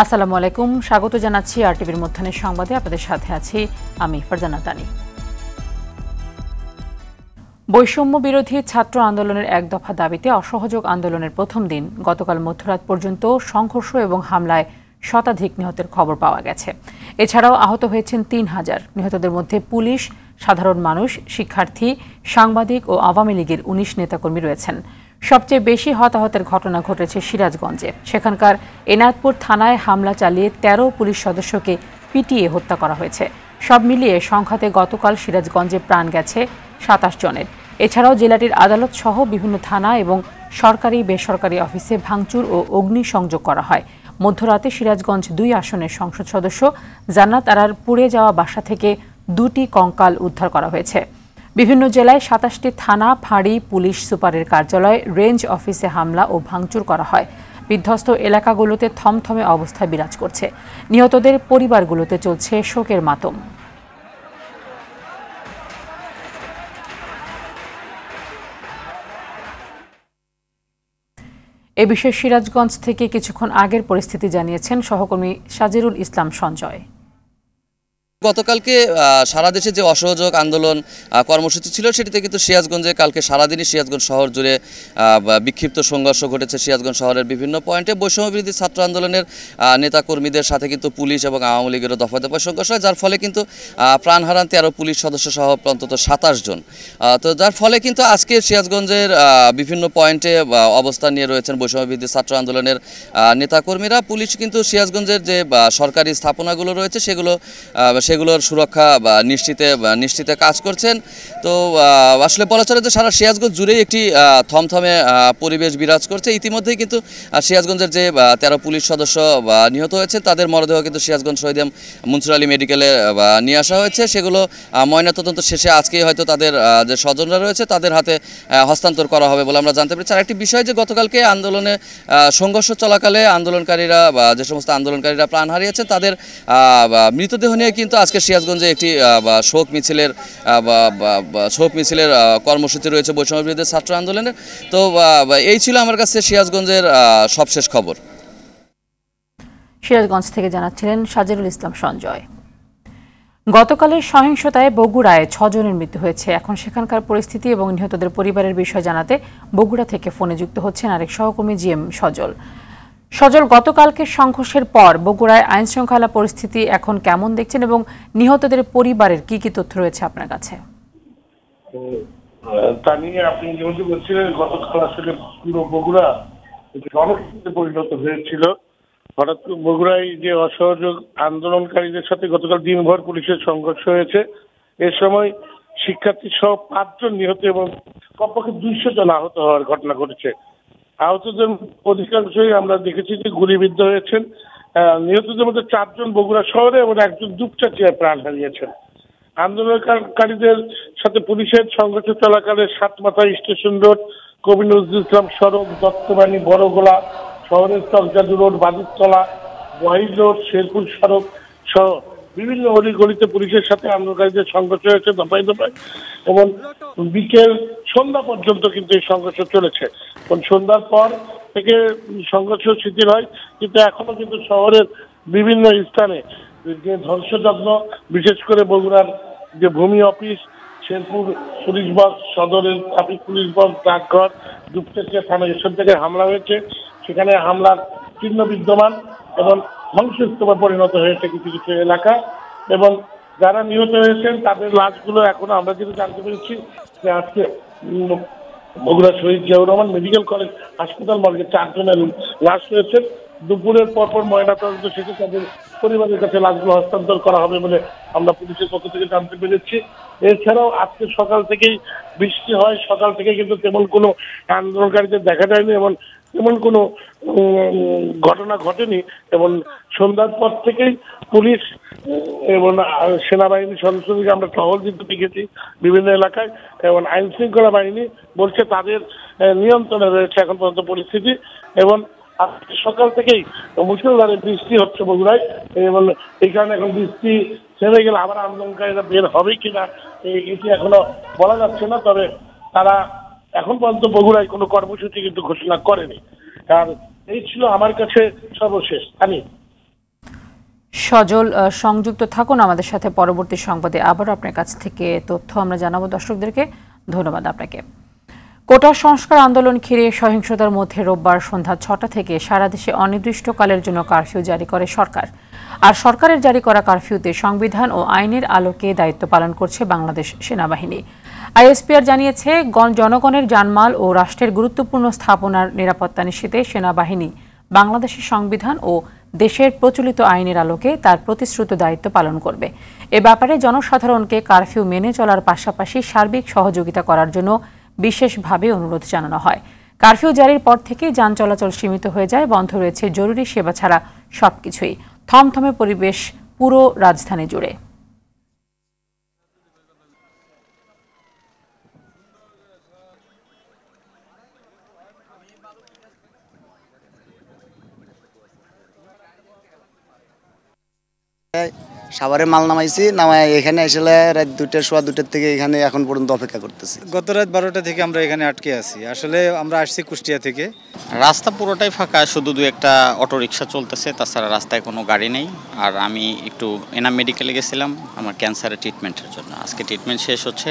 আসসালামু আলাইকুম, স্বাগত জানাচ্ছি আরটিভির মধ্যাহ্নের সংবাদে। আপনাদের সাথে আছি আমি ফারজানা তানি। বৈষম্য বিরোধী ছাত্র আন্দোলনের এক দফা দাবিতে অসহযোগ আন্দোলনের প্রথম দিন গতকাল মধ্যরাত পর্যন্ত সংঘর্ষ এবং হামলায় শতাধিক নিহতের খবর পাওয়া গেছে। এছাড়াও আহত হয়েছেন ৩,০০০। নিহতদের মধ্যে পুলিশ, সাধারণ মানুষ, শিক্ষার্থী, সাংবাদিক ও আওয়ামী লীগের ১৯ নেতাকর্মী রয়েছেন। সবচেয়ে বেশি হতাহতের ঘটনা ঘটেছে সিরাজগঞ্জে। সেখানকার এনায়েতপুর থানায় হামলা চালিয়ে ১৩ পুলিশ সদস্যকে পিটিয়ে হত্যা করা হয়েছে। সব মিলিয়ে সংঘাতে গতকাল সিরাজগঞ্জে প্রাণ গেছে ২৭ জনের। এছাড়াও জেলাটির আদালত সহ বিভিন্ন থানা এবং সরকারি বেসরকারি অফিসে ভাঙচুর ও অগ্নিসংযোগ করা হয়। মধ্যরাতে সিরাজগঞ্জ ২ আসনের সংসদ সদস্য জান্নাত আরার পুড়ে যাওয়া বাসা থেকে ২টি কঙ্কাল উদ্ধার করা হয়েছে। বিভিন্ন জেলায় ২৭টি থানা, ফাঁড়ি, পুলিশ সুপারের কার্যালয়, রেঞ্জ অফিসে হামলা ও ভাঙচুর করা হয়। বিধ্বস্ত এলাকাগুলোতে থমথমে অবস্থা বিরাজ করছে। নিহতদের পরিবারগুলোতে চলছে শোকের মাতম। এ বিষয়ে সিরাজগঞ্জ থেকে কিছুক্ষণ আগের পরিস্থিতি জানিয়েছেন সহকর্মী সাজিরুল ইসলাম সঞ্জয়। গতকালকে সারা দেশে যে অসহযোগ আন্দোলন কর্মসূচি ছিল সেটিতে কিন্তু সিরাজগঞ্জে কালকে সারাদিনই সিরাজগঞ্জ শহর জুড়ে বিক্ষিপ্ত সংঘর্ষ ঘটেছে। সিরাজগঞ্জ শহরের বিভিন্ন পয়েন্টে বৈষম্যবিরোধী ছাত্র আন্দোলনের নেতাকর্মীদের সাথে কিন্তু পুলিশ এবং আওয়ামী লীগেরও দফায় দফায় সংঘর্ষ হয়, যার ফলে কিন্তু প্রাণ হারান ১৩ পুলিশ সদস্য সহ অন্তত ২৭ জন। তো যার ফলে কিন্তু আজকে সিরাজগঞ্জের বিভিন্ন পয়েন্টে অবস্থান নিয়ে রয়েছেন বৈষম্যবিরোধী ছাত্র আন্দোলনের নেতাকর্মীরা। পুলিশ কিন্তু সিরাজগঞ্জের যে সরকারি স্থাপনাগুলো রয়েছে সেগুলোর সুরক্ষা নিশ্চিতে কাজ করছেন। তো আসলে বলা চলে যে সারা সিরাজগঞ্জ জুড়েই একটি থমথমে পরিবেশ বিরাজ করছে। ইতিমধ্যেই কিন্তু সিরাজগঞ্জের যে ১৩ পুলিশ সদস্য নিহত হয়েছে তাদের মরদেহ কিন্তু সিরাজগঞ্জ শহীদ মনসুর আলী মেডিকেলে নিয়ে আসা হয়েছে। সেগুলো ময়নাতদন্ত শেষে আজকেই হয়তো তাদের যে স্বজনরা রয়েছে তাদের হাতে হস্তান্তর করা হবে বলে আমরা জানতে পেরেছি। আর একটি বিষয় যে গতকালকে আন্দোলনে সংঘর্ষ চলাকালে আন্দোলনকারীরা যে সমস্ত আন্দোলনকারীরা প্রাণ হারিয়েছেন তাদের মৃতদেহ নিয়ে কিন্তু আজকে সিরাজগঞ্জে একটি শোক মিছিলের কর্মসূচি রয়েছে বৈষম্য বিরোধী ছাত্র আন্দোলনের। তো এই ছিল আমার কাছে সিরাজগঞ্জের সবশেষ খবর। সিরাজগঞ্জ থেকে জানাচ্ছিলেন সাজিরুল ইসলাম সঞ্জয়। গতকালের সহিংসতায় বগুড়ায় ৬ জনের মৃত্যু হয়েছে। এখন সেখানকার পরিস্থিতি এবং নিহতদের পরিবারের বিষয় জানাতে বগুড়া থেকে ফোনে যুক্ত হচ্ছেন আরেক সহকর্মী জিএম সজল। সজল, গতকালকে সংঘর্ষের পর বগুড়ায় আইন শৃঙ্খলা পরিস্থিতি এখন কেমন দেখছেন এবং নিহতদের পরিবারের কি কি তথ্য রয়েছে আপনার কাছে? তা নিয়ে আপনি যেমন বলছিলেন, গতকাল আসলে পুরো বগুড়া রণক্ষেত্রে পরিণত হয়েছিল। হঠাৎ বগুড়ায় যে অসহযোগ আন্দোলনকারীদের সাথে গতকাল দিনভর পুলিশের সংঘর্ষ হয়েছে। এ সময় শিক্ষার্থী সহ ৫ জন নিহত এবং কমপক্ষে ২০০ জন আহত হওয়ার ঘটনা ঘটেছে। আহতদের অধিকাংশই আমরা দেখেছি যে গুলিবিদ্ধ হয়েছেন। নিহতদের মধ্যে ৪ জন বগুড়া শহরে এবং ১ জন দুপচাচিয়ায় প্রাণ হারিয়েছেন। আন্দোলনকারীদের সাথে পুলিশের সংঘর্ষ চলাকালে সাতমাথা স্টেশন রোড, কবি নজরুল ইসলাম সড়ক, দত্তবাণী, বড়গোলা, শহরের চকজাদু রোড, বাদুরতলা, ওয়াহিদ রোড, শেরপুর সড়ক সহ বিভিন্ন অলিগলিতে পুলিশের সাথে আন্দোলনকারীদের সংঘর্ষ হয়েছে দফায় দফায় এবং সন্ধ্যা পর্যন্ত কিন্তু এই সংঘর্ষ চলেছে। সন্ধ্যার পর থেকে সংঘর্ষ শিথিল হয়, কিন্তু এখনো কিন্তু শহরের বিভিন্ন স্থানে যে ধ্বংসযজ্ঞ, বিশেষ করে বগুড়ার যে ভূমি অফিস, শেরপুর পুলিশ বক্স, সদরের ট্রাফিক পুলিশ বক্স, ডাকঘর, দুপচাচিয়া থানা এসব থেকে হামলা হয়েছে। সেখানে হামলার চিহ্ন বিদ্যমান এবং ধ্বংসস্তূপে পরিণত হয়েছে কিছু কিছু এলাকা। এবং যারা নিহত হয়েছেন তাদের লাশগুলো এখনো আমরা যেটা জানতে পেরেছি যে আজকে বগুড়া শহীদ জিয়াউর রহমান মেডিকেল কলেজ হাসপাতাল মর্গে ৪ জনের লাশ রয়েছে। দুপুরের পরপর ময়নাতদন্ত শেষে তাদের পরিবারের কাছে লাশগুলো হস্তান্তর করা হবে বলে আমরা পুলিশের পক্ষ থেকে জানতে পেরেছি। এছাড়াও আজকে সকাল থেকেই বৃষ্টি হয়, সকাল থেকে কিন্তু তেমন কোনো আন্দোলনকারীদের দেখা যায়নি এবং তেমন কোনো ঘটনা ঘটেনি। এবং সন্ধ্যার পর থেকেই পুলিশ এবং সেনাবাহিনী সদস্যদেরকে আমরা টহল দিতে দেখেছি বিভিন্ন এলাকায় এবং আইন শৃঙ্খলা বাহিনী বলছে তাদের নিয়ন্ত্রণে রয়েছে এখন পর্যন্ত পরিস্থিতি। এবং সকাল থেকেই মুষলধারে বৃষ্টি হচ্ছে বগুড়ায় এবং এই কারণে এখন বৃষ্টি থেমে গেলে আবার আন্দোলনকারীরা বের হবে কিনা এটি এখনো বলা যাচ্ছে না। তবে তারা এখন পর্যন্ত বগুড়ায় কোনো কর্মসূচি কিন্তু ঘোষণা করেনি। আর এই ছিল আমার কাছে সর্বশেষ। সজল সংযুক্ত থাকুন আমাদের সাথে। পরবর্তী সংবাদে আবার আপনার কাছ থেকে তথ্য আমরা জানাবো দর্শকদেরকে। ধন্যবাদ আপনাকে। কোটা সংস্কার আন্দোলন ঘিরে সহিংসতার মধ্যে রোববার সন্ধ্যা ৬টা থেকে সারা দেশে অনির্দিষ্টকালের জন্য কারফিউ জারি করে সরকার। আর সরকারের জারি করা কারফিউতে সংবিধান ও আইনের আলোকে দায়িত্ব পালন করছে বাংলাদেশ সেনাবাহিনী। আইএসপিআর জানিয়েছে, জনগণের জানমাল ও রাষ্ট্রের গুরুত্বপূর্ণ স্থাপনার নিরাপত্তা নিশ্চিতে সেনাবাহিনী বাংলাদেশের সংবিধান ও দেশের প্রচলিত আইনের আলোকে তার প্রতিশ্রুত দায়িত্ব পালন করবে। এ ব্যাপারে জনসাধারণকে কারফিউ মেনে চলার পাশাপাশি সার্বিক সহযোগিতা করার জন্য বিশেষভাবে অনুরোধ জানানো হয়। কারফিউ জারির পর থেকেই যান চলাচল সীমিত হয়ে যায়, বন্ধ রয়েছে জরুরি সেবা ছাড়া সবকিছুই। থমথমে পরিবেশ পুরো রাজধানী জুড়ে। সাভারে মাল নামাইছি, নামাই এখানে আসলে রাত 2টা সোয়া 2টার থেকে এখানে এখন পর্যন্ত অপেক্ষা করতেছি। গত রাত 12টা থেকে আমরা এখানে আটকে আছি। আসলে আমরা আসছি কুষ্টিয়া থেকে। রাস্তা পুরোটাই ফাঁকা, শুধু 2-1টা অটো রিক্সা চলতেছে, তাছাড়া রাস্তায় কোনো গাড়ি নেই। আর আমি একটু এনাম মেডিকেলে গেছিলাম আমার ক্যান্সারের ট্রিটমেন্টের জন্য। আজকে ট্রিটমেন্ট শেষ হচ্ছে,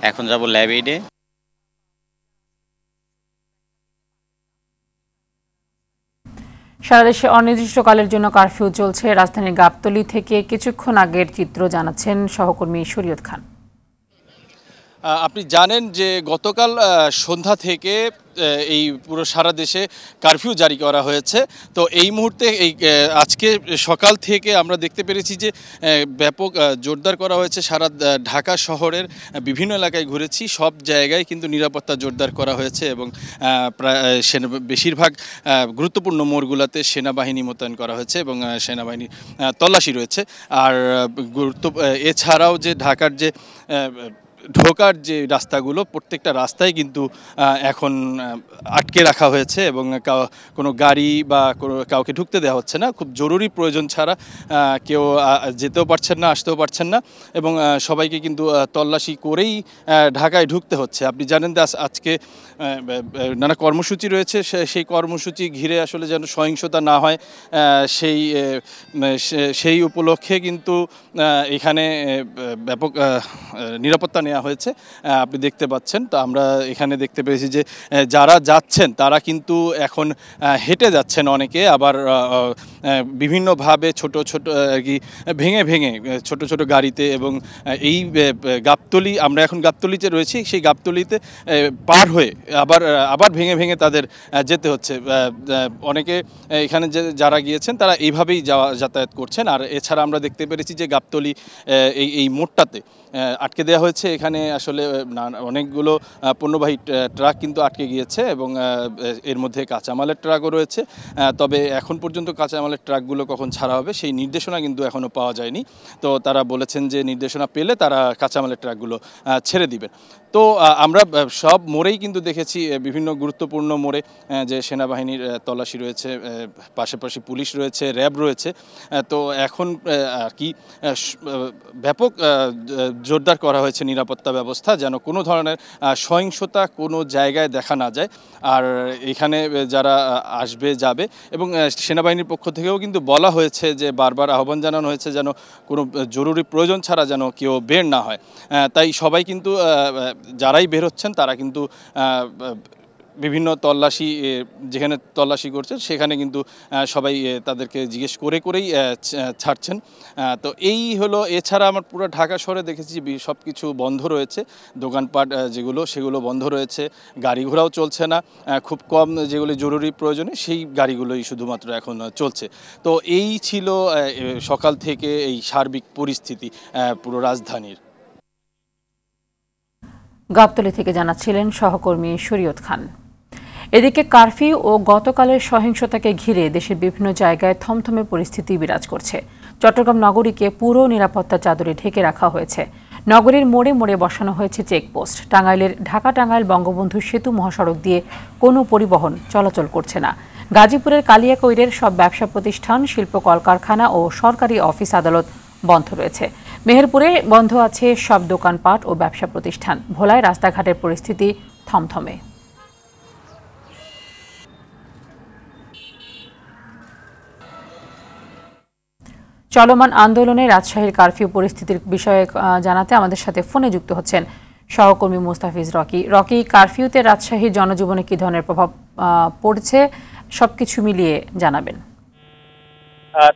এখন যাব ল্যাব এইডে। সারা দেশে অনির্দিষ্টকালের জন্য কারফিউ চলছে। রাজধানীর গাবতলী থেকে কিছুক্ষণ আগের চিত্র জানাচ্ছেন সহকর্মী শরীয়ত খান। আপনি জানেন যে গতকাল সন্ধ্যা থেকে এই পুরো সারা দেশে কারফিউ জারি করা হয়েছে। তো এই মুহূর্তে আজকে সকাল থেকে আমরা দেখতে পেরেছি যে ব্যাপক জোরদার করা হয়েছে। সারা ঢাকা শহরের বিভিন্ন এলাকায় ঘুরেছি, সব জায়গায় কিন্তু নিরাপত্তা জোরদার করা হয়েছে এবং প্রায় বেশিরভাগ গুরুত্বপূর্ণ মোড়গুলোতে সেনাবাহিনী মোতায়েন করা হয়েছে এবং সেনাবাহিনী তল্লাশি রয়েছে। আর এছাড়াও যে ঢাকার যে ঢোকার যে রাস্তাগুলো, প্রত্যেকটা রাস্তায় কিন্তু এখন আটকে রাখা হয়েছে এবং কোনো গাড়ি বা কাউকে ঢুকতে দেওয়া হচ্ছে না। খুব জরুরি প্রয়োজন ছাড়া কেউ যেতেও পারছেন না, আসতেও পারছেন না এবং সবাইকে কিন্তু তল্লাশি করেই ঢাকায় ঢুকতে হচ্ছে। আপনি জানেন যে আজকে নানা কর্মসূচি রয়েছে, সেই কর্মসূচি ঘিরে আসলে যেন সহিংসতা না হয় সেই উপলক্ষে কিন্তু এখানে ব্যাপক নিরাপত্তা নেওয়া হয়েছে। আপনি দেখতে পাচ্ছেন। তো আমরা এখানে দেখতে পেয়েছি যে যারা যাচ্ছেন তারা কিন্তু এখন হেঁটে যাচ্ছেন, অনেকে আবার বিভিন্নভাবে ছোট ছোট আর কি ভেঙে ভেঙে ছোট ছোট গাড়িতে। এবং এই গাবতলী, আমরা এখন গাবতলীতে রয়েছি, সেই গাবতলীতে পার হয়ে আবার ভেঙে ভেঙে তাদের যেতে হচ্ছে। অনেকে এখানে যারা গিয়েছেন তারা এইভাবেই যাতায়াত করছেন। আর এছাড়া আমরা দেখতে পেরেছি যে গাবতলী এই মোড়টাতে আটকে দেওয়া হয়েছে। এখানে আসলে অনেকগুলো পণ্যবাহী ট্রাক কিন্তু আটকে গিয়েছে এবং এর মধ্যে কাঁচামালের ট্রাকও রয়েছে। তবে এখন পর্যন্ত কাঁচামালের ট্রাকগুলো কখন ছাড়া হবে সেই নির্দেশনা কিন্তু এখনও পাওয়া যায়নি। তো তারা বলেছেন যে নির্দেশনা পেলে তারা কাঁচামালের ট্রাকগুলো ছেড়ে দিবেন। তো আমরা সব মোড়েই কিন্তু দেখেছি, বিভিন্ন গুরুত্বপূর্ণ মোড়ে যে সেনাবাহিনীর তল্লাশি রয়েছে, পাশাপাশি পুলিশ রয়েছে, র্যাব রয়েছে। তো এখন আর কি ব্যাপক জোরদার করা হয়েছে নিরাপত্তা ব্যবস্থা, যেন কোনো ধরনের সহিংসতা কোনো জায়গায় দেখা না যায়। আর এখানে যারা আসবে যাবে, এবং সেনাবাহিনীর পক্ষ থেকেও কিন্তু বলা হয়েছে যে বারবার আহ্বান জানানো হয়েছে যেন কোনো জরুরি প্রয়োজন ছাড়া যেন কেউ বের না হয়। তাই সবাই কিন্তু যারাই বের হচ্ছেন তারা কিন্তু বিভিন্ন তল্লাশি, যেখানে তল্লাশি করছে সেখানে কিন্তু সবাই তাদেরকে জিজ্ঞেস করেই ছাড়ছেন। তো এই হলো। এছাড়া আমার পুরো ঢাকা শহরে দেখেছি সব কিছু বন্ধ রয়েছে, দোকানপাট সেগুলো বন্ধ রয়েছে, গাড়ি ঘোড়াও চলছে না। খুব কম যেগুলি জরুরি প্রয়োজনে সেই গাড়িগুলোই শুধুমাত্র এখন চলছে। তো এই ছিল সকাল থেকে এই সার্বিক পরিস্থিতি পুরো রাজধানীর। গাবতলী থেকে জানাচ্ছিলেন সহকর্মী শরীয়ত খান। এদিকে কারফিউ ও গতকালের সহিংসতাকে ঘিরে দেশের বিভিন্ন জায়গায় থমথমে পরিস্থিতি বিরাজ করছে। চট্টগ্রাম নগরীকে পুরো নিরাপত্তা চাদরে ঢেকে রাখা হয়েছে। নগরীর মোড়ে মোড়ে বসানো হয়েছে চেকপোস্ট। টাঙ্গাইলের ঢাকা-টাঙ্গাইল বঙ্গবন্ধু সেতু মহাসড়ক দিয়ে কোনো পরিবহন চলাচল করছে না। গাজীপুরের কালিয়াকৈরের সব ব্যবসা প্রতিষ্ঠান, শিল্প কলকারখানা ও সরকারি অফিস আদালত বন্ধ রয়েছে। মেহেরপুরে বন্ধ আছে সব দোকানপাট ও ব্যবসা প্রতিষ্ঠান। ভোলায় রাস্তাঘাটের পরিস্থিতি থমথমে। চলমান আন্দোলনে রাজশাহীর কারফিউ পরিস্থিতির বিষয়ে জানাতে আমাদের সাথে ফোনে যুক্ত হচ্ছেন সহকর্মী মুস্তাফিজ রকি। কারফিউতে রাজশাহীর জনজীবনে কি ধরনের প্রভাব পড়ছে সবকিছু মিলিয়ে জানাবেন।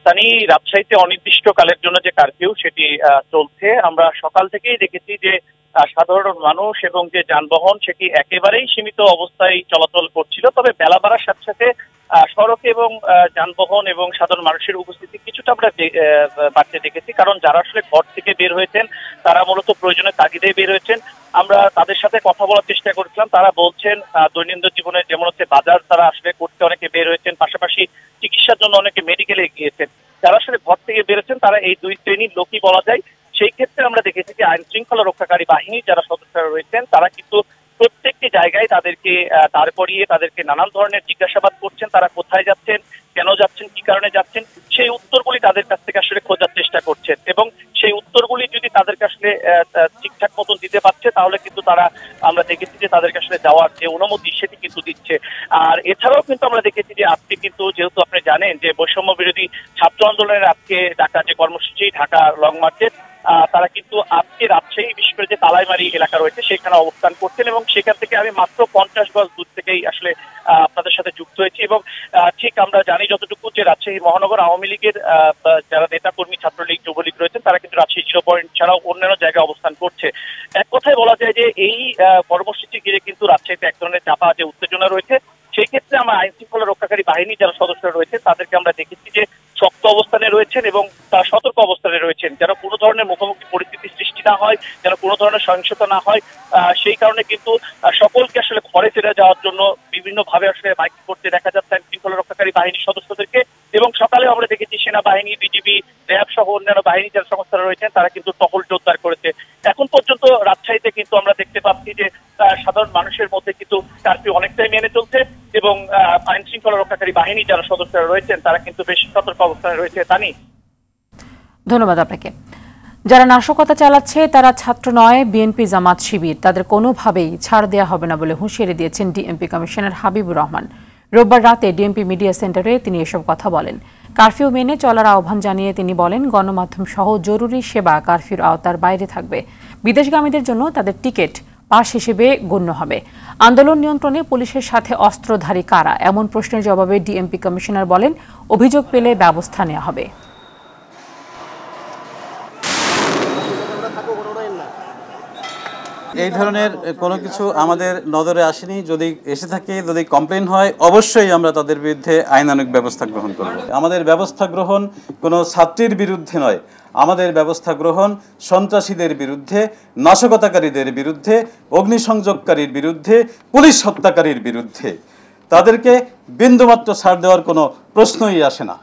তানি, রাজশাহীতে অনির্দিষ্টকালের জন্য যে কারফিউ সেটি চলছে। আমরা সকাল থেকেই দেখেছি যে সাধারণ মানুষ এবং যে যানবাহন সেটি একেবারেই সীমিত অবস্থায় চলাচল করছিল। তবে বেলা বাড়ার সাথে সাথে সড়কে এবং যানবাহন এবং সাধারণ মানুষের উপস্থিতি কিছুটা আমরা বাড়তে দেখেছি, কারণ যারা আসলে ঘর থেকে বের হয়েছেন তারা মূলত প্রয়োজনের তাগিদে বের হয়েছেন। আমরা তাদের সাথে কথা বলার চেষ্টা করেছিলাম। তারা বলছেন দৈনন্দিন জীবনে যেমন হচ্ছে বাজার তারা আসলে করতে অনেকে বের হয়েছেন, পাশাপাশি চিকিৎসার জন্য অনেকে মেডিকেলে গিয়েছেন। যারা আসলে ঘর থেকে বেরোচ্ছেন তারা এই দুই শ্রেণীর লোকই বলা যায়। সেই ক্ষেত্রে আমরা দেখেছি যে আইন শৃঙ্খলা রক্ষাকারী বাহিনীর যারা সদস্যরা রয়েছেন তারা কিন্তু প্রত্যেকটি জায়গায় তাদেরকে দাঁড় করিয়ে তাদেরকে নানান ধরনের জিজ্ঞাসাবাদ করছেন। তারা কোথায় যাচ্ছেন, কেন যাচ্ছেন, কি কারণে যাচ্ছেন, সেই উত্তরগুলি তাদের কাছ থেকে আসলে খোঁজার চেষ্টা করছেন। এবং সেই উত্তরগুলি যদি তাদেরকে আসলে ঠিকঠাক মতন দিতে পারছে তাহলে কিন্তু তারা, আমরা দেখেছি যে তাদেরকে আসলে যাওয়ার যে অনুমতি সেটি কিন্তু দিচ্ছে। আর এছাড়াও কিন্তু আমরা দেখেছি যে আজকে কিন্তু, যেহেতু আপনি জানেন যে বৈষম্য বিরোধী ছাত্র আন্দোলনের আজকে ঢাকা যে কর্মসূচি, ঢাকা লং মার্চের, তারা কিন্তু আজকে রাজশাহী বিশেষ করে যে তালাইমারি এলাকা রয়েছে সেখানে অবস্থান করছেন। এবং সেখান থেকে আমি মাত্র 50 গজ দূর থেকেই আসলে আপনাদের সাথে যুক্ত হয়েছি। এবং ঠিক আমরা জানি যতটুকু যে রাজশাহী মহানগর আওয়ামী লীগের যারা নেতা কর্মী, ছাত্রলীগ, যুবলীগ রয়েছেন তারা কিন্তু রাজশাহী 0 পয়েন্ট ছাড়াও অন্যান্য জায়গায় অবস্থান করছে। এক কথায় বলা যায় যে এই কর্মসূচি ঘিরে কিন্তু রাজশাহীতে এক ধরনের চাপা যে উত্তেজনা রয়েছে। সেই ক্ষেত্রে আমরা আইন শৃঙ্খলা রক্ষাকারী বাহিনী যারা সদস্যরা রয়েছে তাদেরকে আমরা দেখেছি যে শক্ত অবস্থানে রয়েছেন এবং তারা সতর্ক অবস্থানে রয়েছেন, যেন কোনো ধরনের মুখোমুখি পরিস্থিতি সৃষ্টি না হয়, যেন কোনো ধরনের সহিংসতা না হয়। সেই কারণে কিন্তু সকলকে আসলে ঘরে ফিরে যাওয়ার জন্য বিভিন্নভাবে আসলে মাইকিং করতে দেখা যাচ্ছে আইন শৃঙ্খলা রক্ষাকারী বাহিনীর সদস্যদেরকে। এবং সকালে আমরা দেখেছি সেনাবাহিনী, বিজিবি, র্যাব সহ অন্যান্য বাহিনী যারা সংস্থারা রয়েছেন তারা কিন্তু টহল জোরদার করেছে। এখন পর্যন্ত রাজশাহীতে কিন্তু আমরা দেখতে পাচ্ছি যে সাধারণ মানুষের মধ্যে কিন্তু কারফিউ অনেকটাই মেনে চলছে এবং আইন শৃঙ্খলা রক্ষাকারী বাহিনী যারা সদস্যরা রয়েছেন তারা কিন্তু বেশ সতর্ক অবস্থানে রয়েছে। তানি, ধন্যবাদ আপনাকে। যারা নাশকতা চালাচ্ছে তারা ছাত্র নয়, বিএনপি জামাত শিবির, তাদের কোনোভাবেই ছাড় দেওয়া হবে না বলে হুঁশিয়ারি দিয়েছেন ডিএমপি কমিশনার হাবিবুর রহমান। রোববার রাতে ডিএমপি মিডিয়া সেন্টারে তিনি এসব কথা বলেন। কারফিউ মেনে চলার আহ্বান জানিয়ে তিনি বলেন, গণমাধ্যম সহ জরুরি সেবা কারফিউর আওতার বাইরে থাকবে। বিদেশগামীদের জন্য তাদের টিকিট পাস হিসেবে গণ্য হবে। আন্দোলন নিয়ন্ত্রণে পুলিশের সাথে অস্ত্রধারী কারা, এমন প্রশ্নের জবাবে ডিএমপি কমিশনার বলেন, অভিযোগ পেলে ব্যবস্থা নেওয়া হবে। এই ধরনের কোনো কিছু আমাদের নজরে আসেনি। যদি এসে থাকে, যদি কমপ্লেন হয়, অবশ্যই আমরা তাদের বিরুদ্ধে আইনানুগ ব্যবস্থা গ্রহণ করব। আমাদের ব্যবস্থা গ্রহণ কোনো ছাত্রীর বিরুদ্ধে নয়, আমাদের ব্যবস্থা গ্রহণ সন্ত্রাসীদের বিরুদ্ধে, নাশকতাকারীদের বিরুদ্ধে, অগ্নিসংযোগকারীর বিরুদ্ধে, পুলিশ হত্যাকারীর বিরুদ্ধে। তাদেরকে বিন্দুমাত্র ছাড় দেওয়ার কোনো প্রশ্নই আসে না।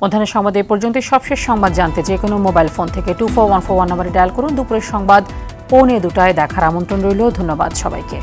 মধ্যাহ্নের সংবাদ এ পর্যন্ত। সবশেষ সংবাদ জানতে যে কোনো মোবাইল ফোন থেকে 24141 নম্বরে ডায়াল করুন। দুপুরের সংবাদ 1:45 দেখার আমন্ত্রণ রইল। ধন্যবাদ সবাইকে।